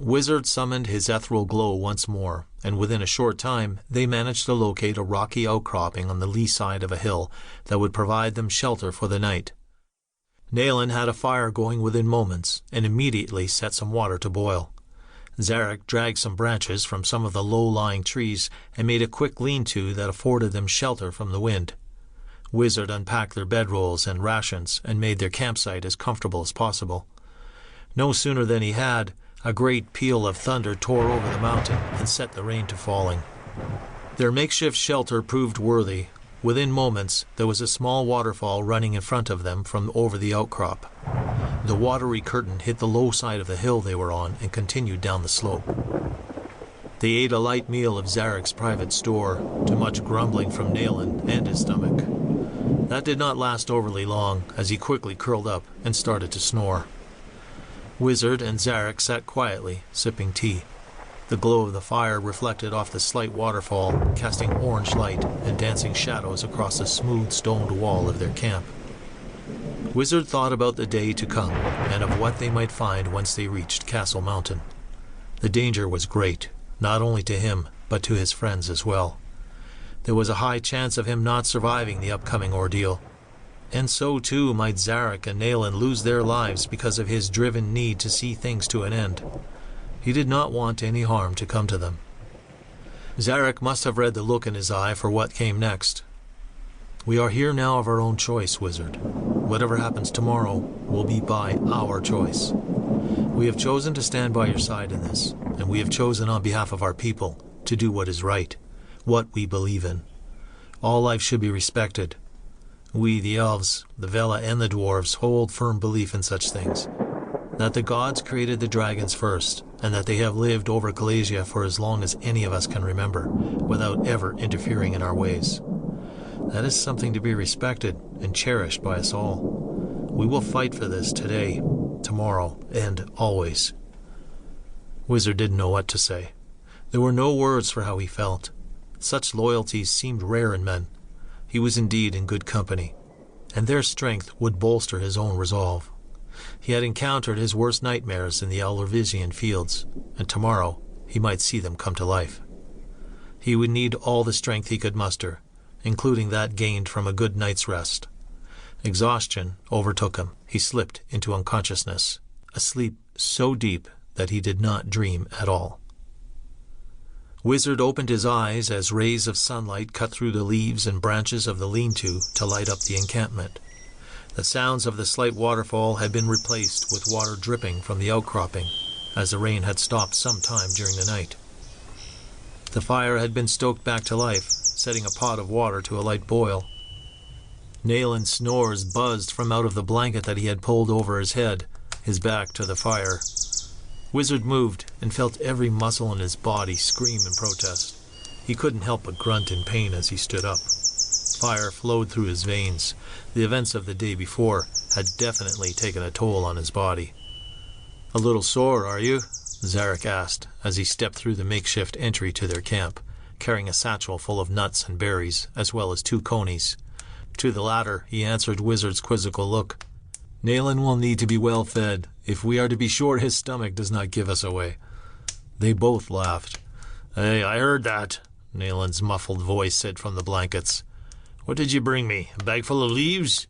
Wizard summoned his ethereal glow once more, and within a short time they managed to locate a rocky outcropping on the lee side of a hill that would provide them shelter for the night. Nayland had a fire going within moments, and immediately set some water to boil. Zarek dragged some branches from some of the low-lying trees and made a quick lean-to that afforded them shelter from the wind. Wizard unpacked their bedrolls and rations and made their campsite as comfortable as possible. No sooner than he had, a great peal of thunder tore over the mountain and set the rain to falling. Their makeshift shelter proved worthy. Within moments, there was a small waterfall running in front of them from over the outcrop. The watery curtain hit the low side of the hill they were on and continued down the slope. They ate a light meal of Zarek's private store, to much grumbling from Nayland and his stomach. That did not last overly long, as he quickly curled up and started to snore. Wizard and Zarek sat quietly, sipping tea. The glow of the fire reflected off the slight waterfall, casting orange light and dancing shadows across the smooth stoned wall of their camp. Wizard thought about the day to come, and of what they might find once they reached Castle Mountain. The danger was great, not only to him, but to his friends as well. There was a high chance of him not surviving the upcoming ordeal. And so too might Zarek and Nayland lose their lives because of his driven need to see things to an end. He did not want any harm to come to them. Zarek must have read the look in his eye for what came next. "We are here now of our own choice, Wizard. Whatever happens tomorrow will be by our choice. We have chosen to stand by your side in this, and we have chosen on behalf of our people to do what is right, what we believe in. All life should be respected. We, the elves, the Vela, and the dwarves hold firm belief in such things. That the gods created the dragons first, and that they have lived over Calasia for as long as any of us can remember, without ever interfering in our ways. That is something to be respected and cherished by us all. We will fight for this today, tomorrow, and always." Wizard didn't know what to say. There were no words for how he felt. Such loyalties seemed rare in men. He was indeed in good company, and their strength would bolster his own resolve. He had encountered his worst nightmares in the Alorvisian fields, and tomorrow he might see them come to life. He would need all the strength he could muster, including that gained from a good night's rest. Exhaustion overtook him. He slipped into unconsciousness, a sleep so deep that he did not dream at all. Wizard opened his eyes as rays of sunlight cut through the leaves and branches of the lean-to to light up the encampment. The sounds of the slight waterfall had been replaced with water dripping from the outcropping, as the rain had stopped some time during the night. The fire had been stoked back to life, setting a pot of water to a light boil. Nayland's snores buzzed from out of the blanket that he had pulled over his head, his back to the fire. Wizard moved and felt every muscle in his body scream in protest. He couldn't help but grunt in pain as he stood up. Fire flowed through his veins. The events of the day before had definitely taken a toll on his body. "A little sore, are you?" Zarek asked as he stepped through the makeshift entry to their camp, carrying a satchel full of nuts and berries, as well as 2 conies. To the latter, he answered Wizard's quizzical look. "Nayland will need to be well fed, if we are to be sure his stomach does not give us away." They both laughed. "Hey, I heard that," Nayland's muffled voice said from the blankets. "What did you bring me? A bag full of leaves?"